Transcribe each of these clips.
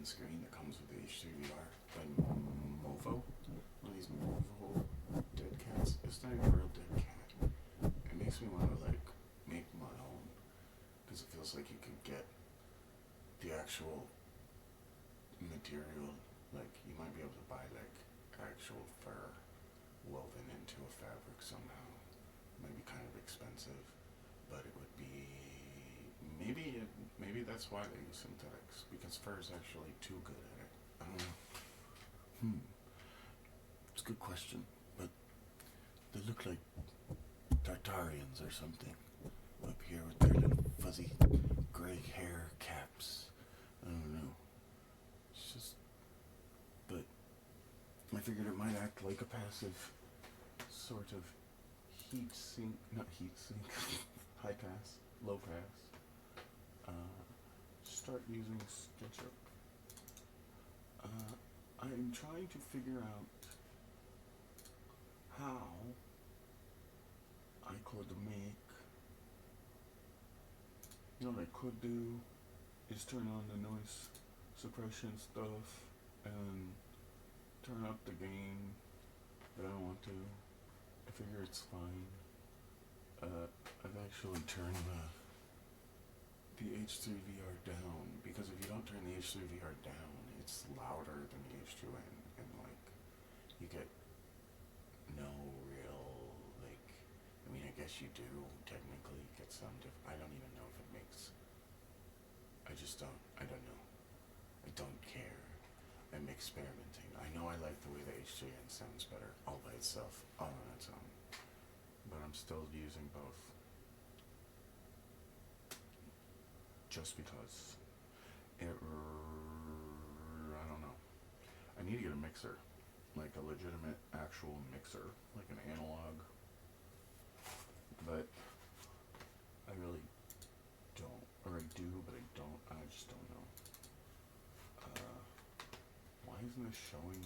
green screen that comes with the H3VR by Movo. One of these Movo dead cats. It's not even a real dead cat. It makes me want to like make my own because it feels like you could get the actual material. Like you might be able to buy like actual fur woven into a fabric somehow. It might be kind of expensive, but it would be maybe that's why they use synthetics because fur is actually too good at it. I don't know. It's a good question, but they look like Tartarians or something up here with their little fuzzy gray hair caps. I don't know. It's just, but I figured it might act like a passive sort of not heat sink, high pass, low pass. Start using SketchUp. I'm trying to figure out how I could make. You know what I could do is turn on the noise suppression stuff and turn up the gain, but I don't want to. I figure it's fine. I've actually turned the H3VR down because if you don't turn the H3VR down, it's louder than the H2N, and like you get no real like. I mean, I guess you do technically get some. I don't even know if it makes. I just don't. I don't know. I don't care. I'm experimenting. I know I like the way the H3N sounds better all by itself, all on its own. But I'm still using both. Just because. I don't know. I need to get a mixer. Like a legitimate actual mixer. Like an analog. But I really don't. Or I do, but I don't. I just don't know. Why isn't this showing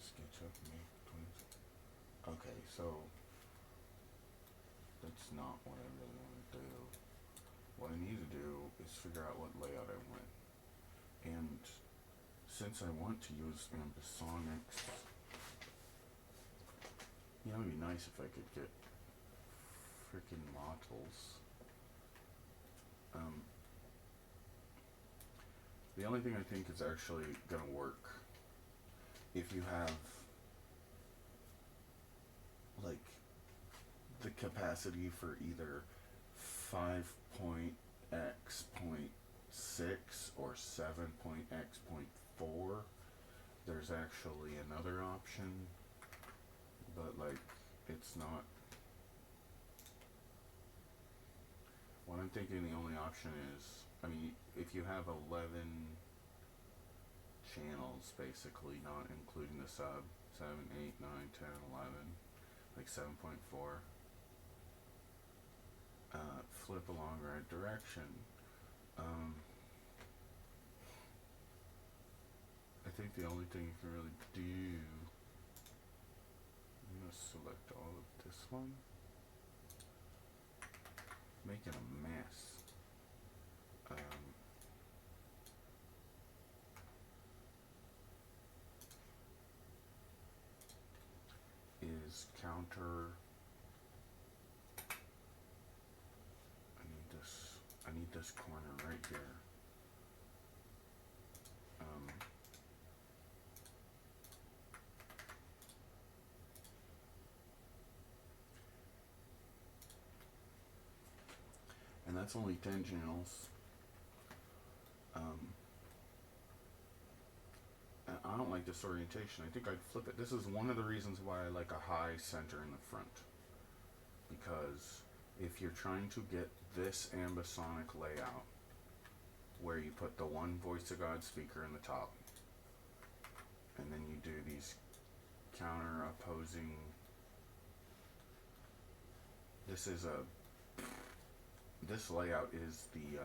SketchUp Make Twins? Okay, so that's not what I really want to do. What I need to do is figure out what layout I want. And since I want to use ambisonics, you know, it'd be nice if I could get freaking models. The only thing I think is actually gonna work if you have like the capacity for either 5.x.6 or 7.x.4. There's actually another option, but like it's not. What I'm thinking the only option is, I mean, if you have 11 channels, basically, not including the sub, 7, 8, 9, 10, 11, like 7.4, flip along right direction. I think the only thing you can really do, I'm going to select all of this one, making a mess. Is counter. I need this corner right here. And that's only 10 channels. And I don't like this orientation. I think I'd flip it. This is one of the reasons why I like a high center in the front. Because if you're trying to get this ambisonic layout, where you put the one Voice of God speaker in the top, and then you do these counter opposing. This layout is the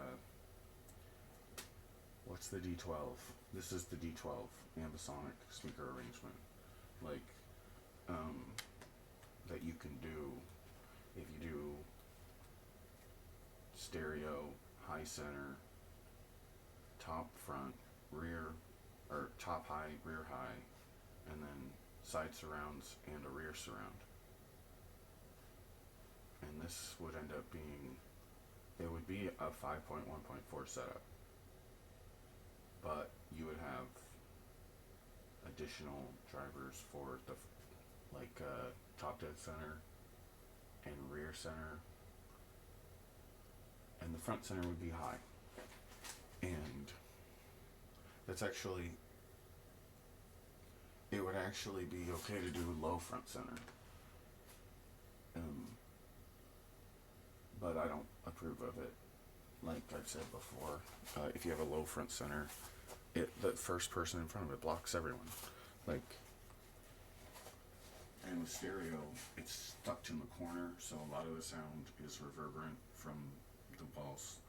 what's the D12? This is the D12 ambisonic speaker arrangement, like that you can do if you do stereo, high center, top, front, rear, or top high, rear high, and then side surrounds and a rear surround. And this would end up being, it would be a 5.1.4 setup, but you would have additional drivers for the top dead center and rear center, and the front center would be high. And that's actually, it would actually be okay to do low front center. But I don't approve of it. Like I've said before, if you have a low front center, the first person in front of it blocks everyone. Like, and with stereo, it's stuck in the corner, so a lot of the sound is reverberant from the walls,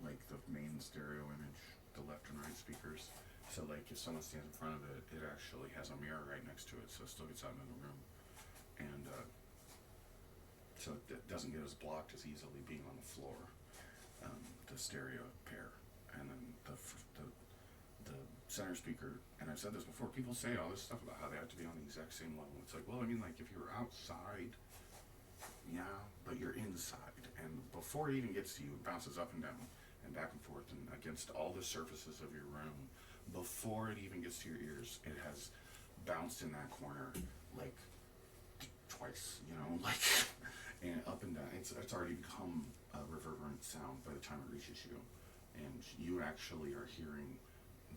like the main stereo image, the left and right speakers. So like if someone stands in front of it, it actually has a mirror right next to it, so it still gets out into the room. And so it doesn't get as blocked as easily being on the floor, the stereo pair. And then the center speaker, and I've said this before, people say all this stuff about how they have to be on the exact same level. It's like, well, I mean, like if you're outside, yeah, but you're inside, and before it even gets to you, it bounces up and down and back and forth and against all the surfaces of your room. Before it even gets to your ears, it has bounced in that corner like twice, like, and up and down. It's already become a reverberant sound by the time it reaches you, and you actually are hearing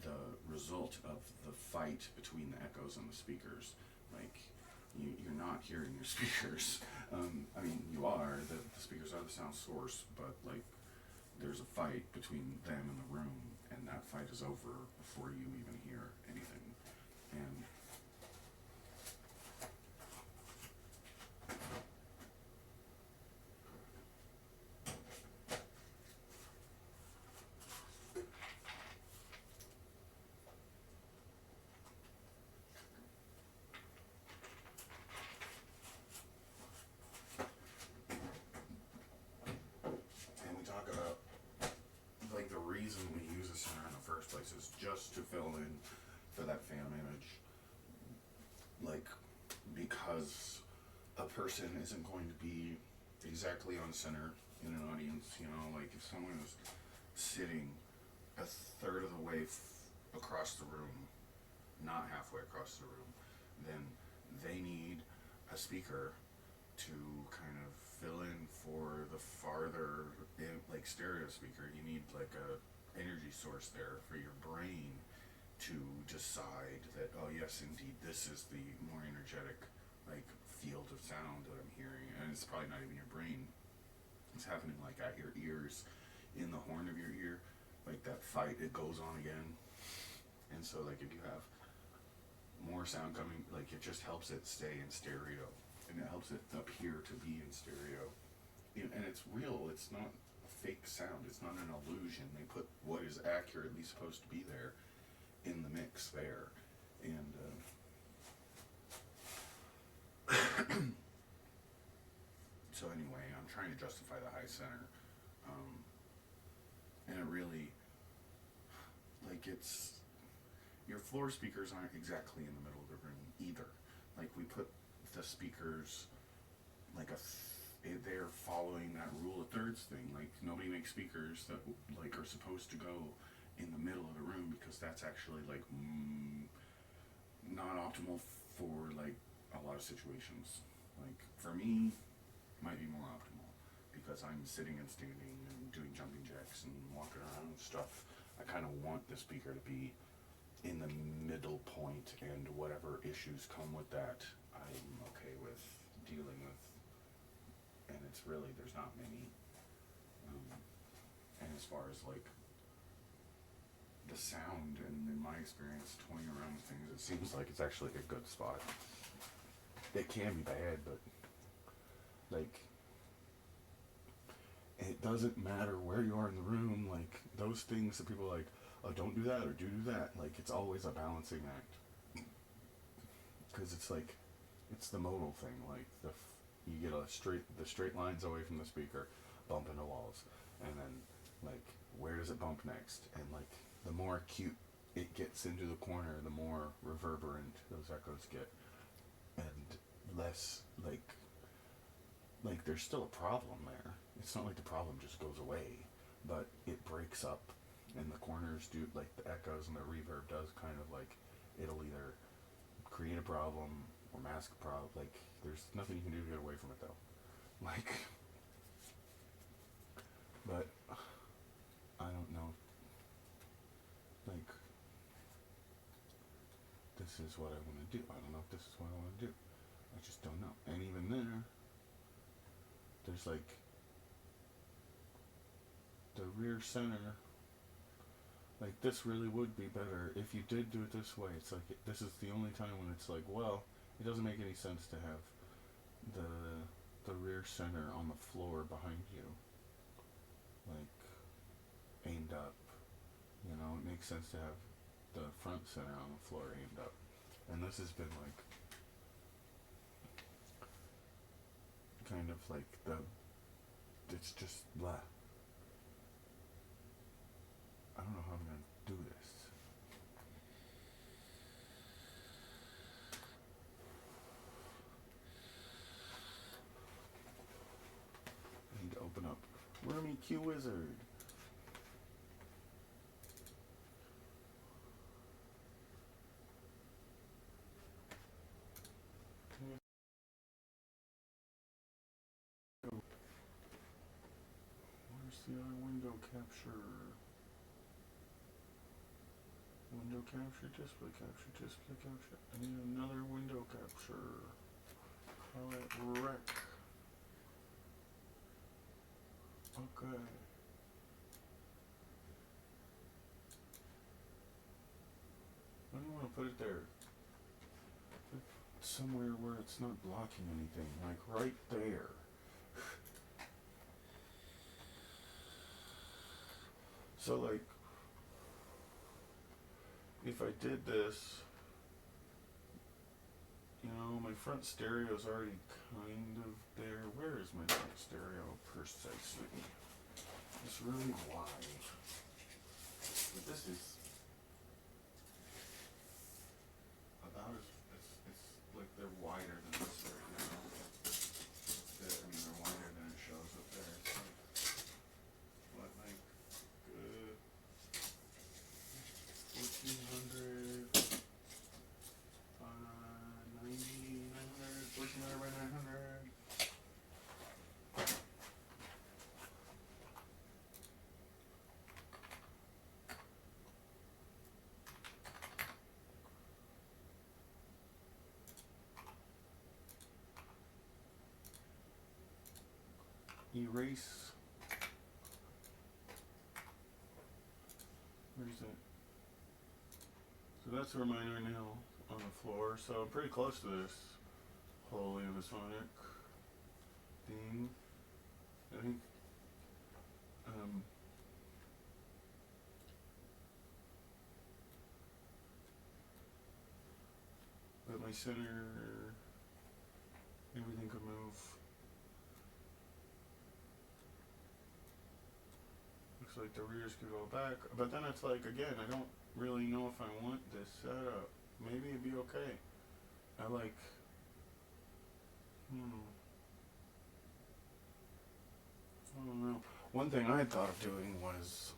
the result of the fight between the echoes and the speakers. Like, you're not hearing your speakers. I mean, you are. The speakers are the sound source, but like, there's a fight between them and the room, and that fight is over before you even hear anything. And we talk about, like, the reason we use a center in the first place is just to fill in for that phantom image. Like, because a person isn't going to be exactly on center in an audience, like if someone is sitting a third of the way across the room, not halfway across the room, then they need a speaker to kind of fill in for the farther, like stereo speaker. You need like a energy source there for your brain to decide that, oh yes, indeed, this is the more energetic, like, field of sound that I'm hearing. And it's probably not even your brain. It's happening like at your ears, in the horn of your ear, like that fight, it goes on again. And so like if you have more sound coming, like it just helps it stay in stereo, and it helps it appear to be in stereo. And it's real, it's not a fake sound, it's not an illusion. They put what is accurately supposed to be there in the mix there. And so anyway, I'm trying to justify the high center, and it really, like, it's, your floor speakers aren't exactly in the middle of the room either. Like, we put the speakers like they're following that rule of thirds thing. Like, nobody makes speakers that like are supposed to go in the middle of the room, because that's actually like not optimal for like a lot of situations. Like for me, might be more optimal because I'm sitting and standing and doing jumping jacks and walking around and stuff. I kind of want the speaker to be in the middle point, and whatever issues come with that, I'm okay with dealing with. And it's really, there's not many. And as far as like the sound, and in my experience toying around with things, it seems like it's actually a good spot. It can be bad, but like, it doesn't matter where you are in the room. Like, those things that people are like, oh, don't do that or do that. Like, it's always a balancing act, because it's like, it's the modal thing. Like you get the straight lines away from the speaker, bump into walls, and then like, where does it bump next? And like, the more acute it gets into the corner, the more reverberant those echoes get, and less like there's still a problem there. It's not like the problem just goes away, but it breaks up, and the corners do like the echoes and the reverb does kind of like it'll either create a problem or mask a problem. Like there's nothing you can do to get away from it though. Like, but I don't know. Like this is what I want to do. I don't know if this is what I want to do. I just don't know. And even there's like the rear center. Like this really would be better if you did do it this way. It's like this is the only time when it's like, well, it doesn't make any sense to have the rear center on the floor behind you, like aimed up. You know, it makes sense to have the front center on the floor aimed up. And this has been like kind of like it's just blah. I don't know how I'm gonna do this. I need to open up Roomy Q Wizard. Where's the other window capture? Window capture, display capture, display capture. I need another window capture. Call it rec. Okay. I don't want to put it there. Put it somewhere where it's not blocking anything. Like right there. So like, if I did this, you know, my front stereo's already kind of there. Where is my front stereo precisely? It's really wide. But this is about as, it's like they're wider than this right now. They're wider than it shows up there. It's like, what, like, 1400, 900, 1400 by 900. Erase. Where's it? So that's where mine are now on the floor. So I'm pretty close to this whole Amazonic theme. I think but my center, everything could move. Looks like the rears could go back, but then it's like, again, I don't really know if I want this setup. Maybe it'd be okay. I like, I don't know. One thing I had thought of doing was,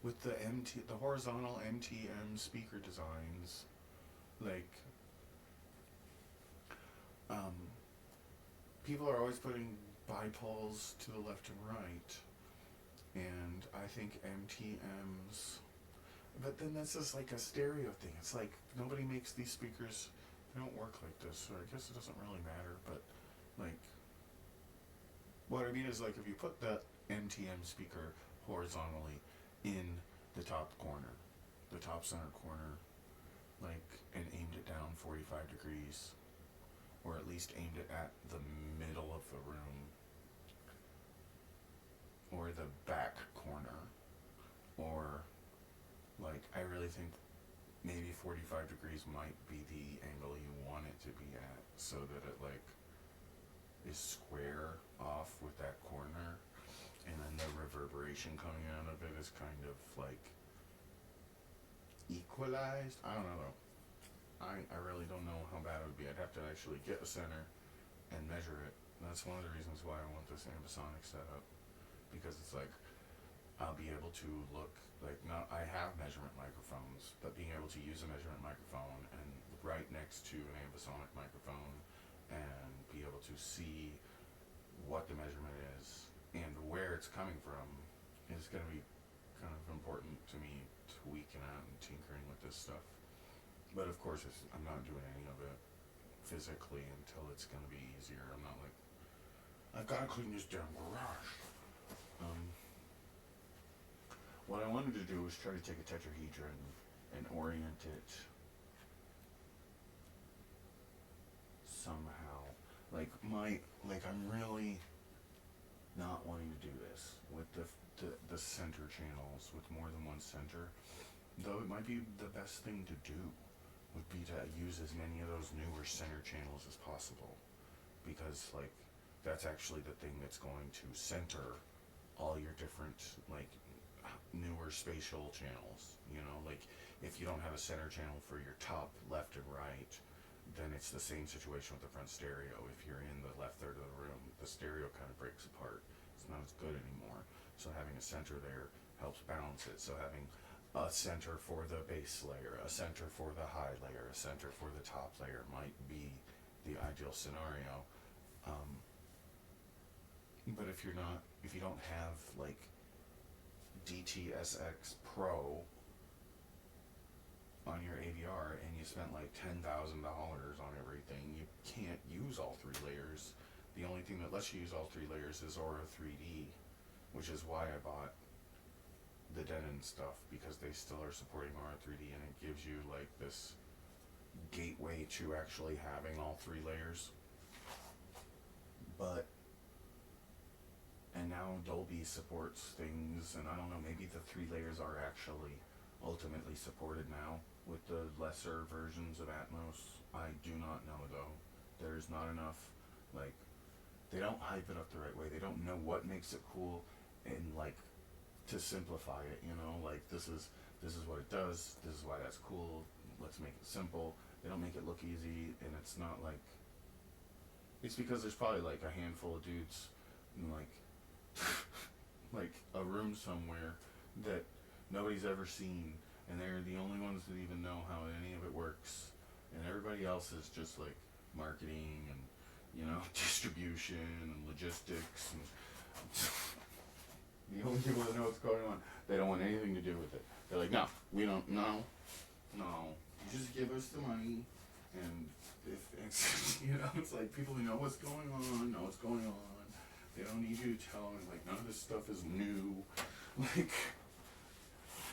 with the horizontal MTM speaker designs, like, people are always putting bipoles to the left and right, and I think MTMs, but then that's just like a stereo thing. It's like nobody makes these speakers, they don't work like this, so I guess it doesn't really matter, but like, what I mean is, like, if you put that MTM speaker horizontally in the top corner, the top center corner, like, and aimed it down 45 degrees, or at least aimed it at the middle of the room, or the back corner, or, like, I really think maybe 45 degrees might be the angle you want it to be at, so that it, like, is square off with that corner, and then the reverberation coming out of it is kind of like equalized. I don't know though. I really don't know how bad it would be. I'd have to actually get a center and measure it. And that's one of the reasons why I want this ambisonic setup, because it's like I'll be able to look like, not, I have measurement microphones, but being able to use a measurement microphone and right next to an ambisonic microphone and be able to see what the measurement is and where it's coming from is going to be kind of important to me, tweaking out and tinkering with this stuff. But of course, I'm not doing any of it physically until it's going to be easier. I'm not like, I've got to clean this damn garage. What I wanted to do was try to take a tetrahedron and orient it somehow. I'm really not wanting to do this with the center channels with more than one center. Though it might be the best thing to do would be to use as many of those newer center channels as possible, because like that's actually the thing that's going to center all your different like newer spatial channels. You know, like if you don't have a center channel for your top left and right, then it's the same situation with the front stereo. If you're in the left third of the room, the stereo kind of breaks apart. It's not as good anymore. So having a center there helps balance it. So having a center for the bass layer, a center for the high layer, a center for the top layer might be the ideal scenario. But if you don't have like DTSX Pro on your AVR and you spent like $10,000 on everything, you can't use all three layers. The only thing that lets you use all three layers is Aura 3D, which is why I bought the Denon stuff, because they still are supporting Aura 3D, and it gives you like this gateway to actually having all three layers. And now Dolby supports things, and I don't know, maybe the three layers are actually ultimately supported now with the lesser versions of Atmos. I do not know though. There's not enough, like, they don't hype it up the right way. They don't know what makes it cool, and like to simplify it, you know, like this is what it does, this is why that's cool, let's make it simple. They don't make it look easy, and it's not like, it's because there's probably like a handful of dudes in like like a room somewhere that nobody's ever seen, and they're the only ones that even know how any of it works, and everybody else is just like marketing and, you know, distribution and logistics, and the only people that know what's going on, they don't want anything to do with it. They're like, no, we don't, no, you just give us the money, and if it's, you know, it's like people who know what's going on, they don't need you to tell them, like, none of this stuff is new, like,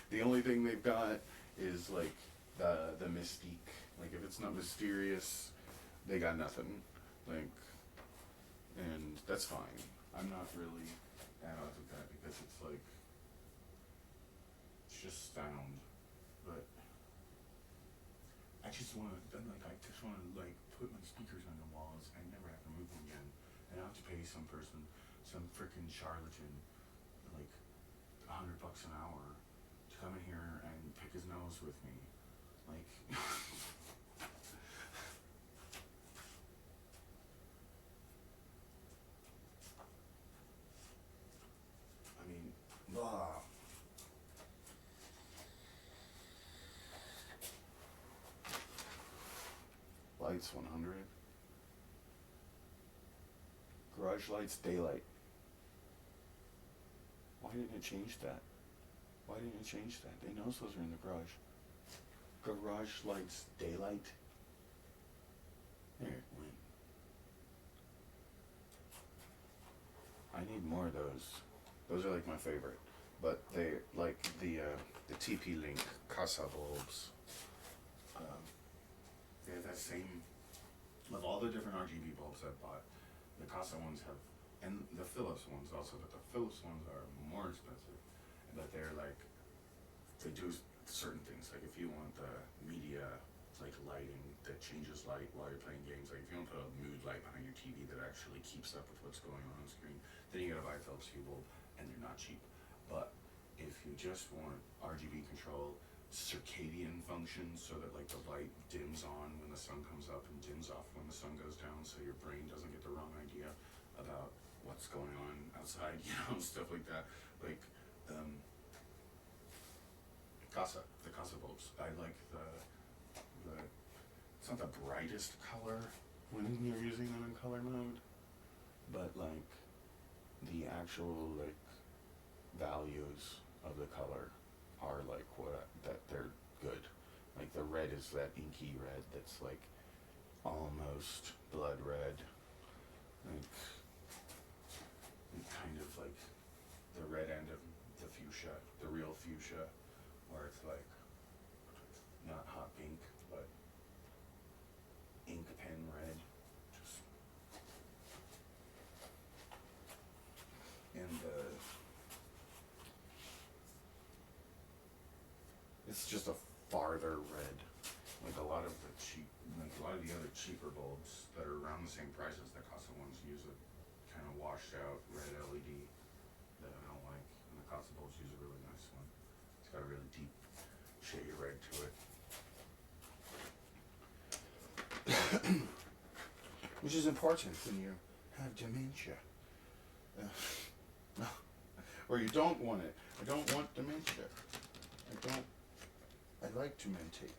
the only thing they've got is, like, the mystique, like, if it's not mysterious, they got nothing, like, and that's fine. I'm not really at odds with that, because it's like, it's just sound, but I just wanna, put my speakers on the walls and never have to move them again, and I have to pay some person, some frickin' charlatan, like $100 an hour to come in here and pick his nose with me, like. I mean, blah. Lights 100. Garage lights daylight. Why didn't it change that? They know those are in the garage. Garage lights daylight. There it went. I need more of those. Those are like my favorite. But they like the TP-Link Casa bulbs. They have that same, of all the different RGB bulbs I've bought, the Casa ones have, and the Philips ones also, but the Philips ones are more expensive. But they're like, they do certain things. Like if you want the media, like lighting that changes light while you're playing games, like if you want to put a mood light behind your TV that actually keeps up with what's going on screen, then you gotta buy a Philips Hue bulb. And and they're not cheap. But if you just want RGB control, circadian functions, so that like the light dims on when the sun comes up and dims off when the sun goes down, so your brain doesn't get the wrong idea about what's going on outside, stuff like that. Like the Casa bulbs. I like the it's not the brightest color when you're using them in color mode, but like the actual like values of the color are like that they're good. Like the red is that inky red that's like almost blood red, like kind of like the red end of the fuchsia, the real fuchsia, where it's like not hot pink but ink pen red, just and it's just a farther red. Like a lot of the other cheaper bulbs that are around the same price as the Casa ones use a kind of washed out red LED that I don't like, and the Casa bulbs use a really nice one. It's got a really deep shade of red to it. Which is important when you have dementia. Or you don't want it. I don't want dementia. I like to mentate.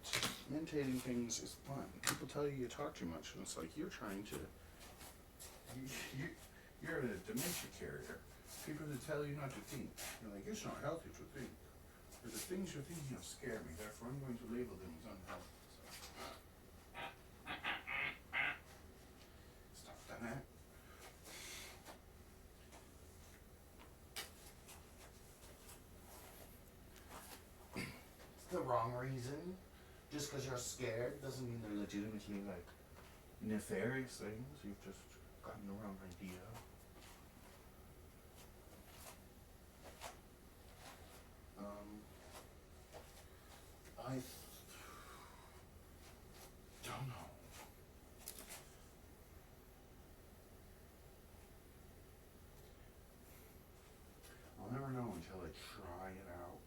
Mentating things is fun. People tell you talk too much, and it's like you're trying to. You're a dementia carrier. People that tell you not to think. You're like, it's not healthy to think. But the things you're thinking of scare me, therefore I'm going to label them as unhealthy. So. Stop that. It's the wrong reason. Just because you're scared doesn't mean they're legitimately like nefarious things. You've just gotten the wrong idea. I don't know. I'll never know until I try it out.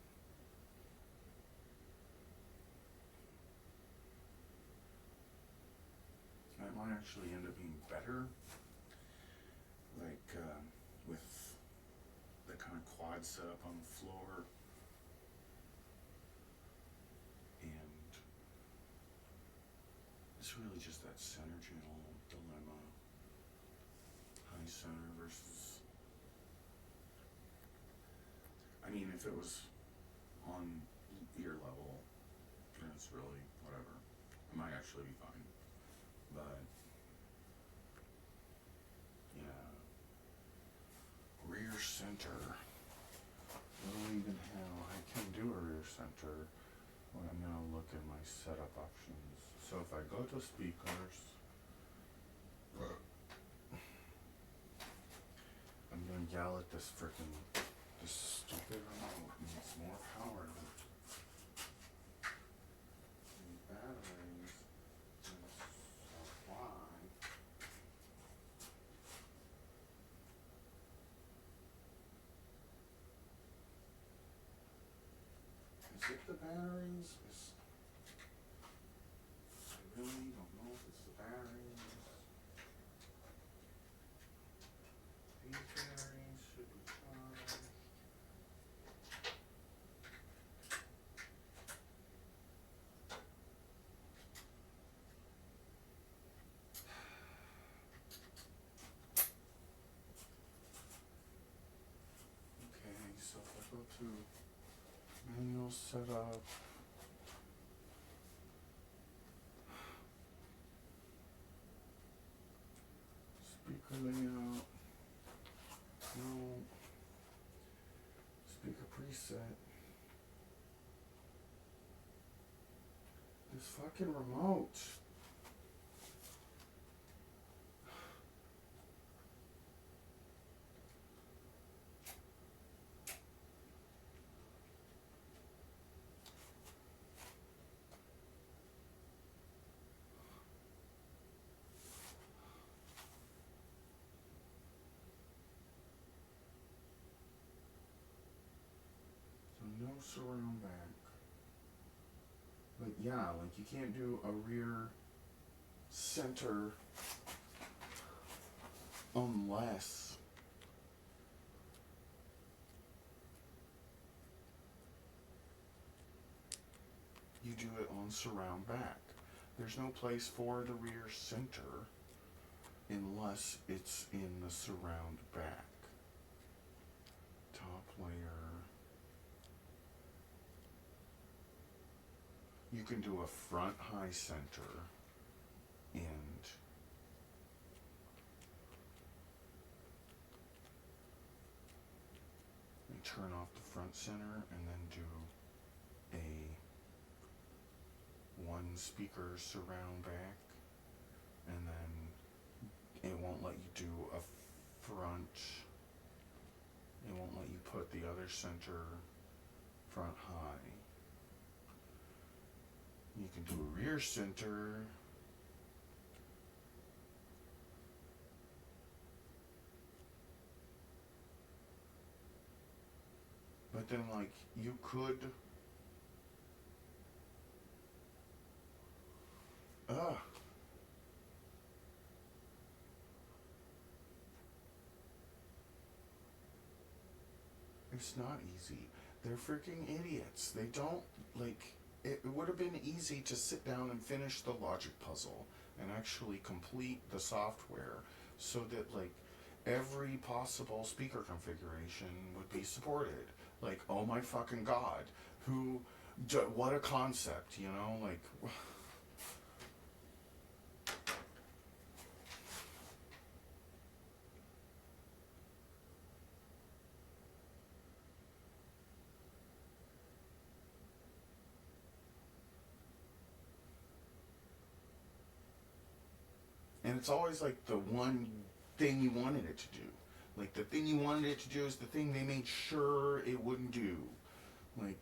It might actually end up being better, like with the kind of quad setup on the floor, and it's really just that center channel dilemma. High center versus. I mean, if it was on ear level, then it's really whatever. It might actually be fine. But yeah, rear center. What do we even have? I can do a rear center when I'm gonna look at my setup options. So if I go to speakers, I'm gonna yell at this stupid remote. It needs more power. And batteries. Supply. Is it the batteries? I really don't know if it's the batteries. These batteries should be charged. Okay, so if I go to manual setup, speaker layout, no, speaker preset, this fucking remote. surround back. But yeah, like you can't do a rear center unless you do it on surround back. There's no place for the rear center unless it's in the surround back. Top layer. You can do a front high center and turn off the front center and then do a one speaker surround back, and then it won't let you do a front, it won't let you put the other center front high. You can do a rear center. But then, like, you could. It's not easy. They're freaking idiots. They don't, like, it would have been easy to sit down and finish the logic puzzle and actually complete the software so that, like, every possible speaker configuration would be supported. Like, oh my fucking god, what a concept, you know, like. And it's always like the one thing you wanted it to do. Like the thing you wanted it to do is the thing they made sure it wouldn't do. Like,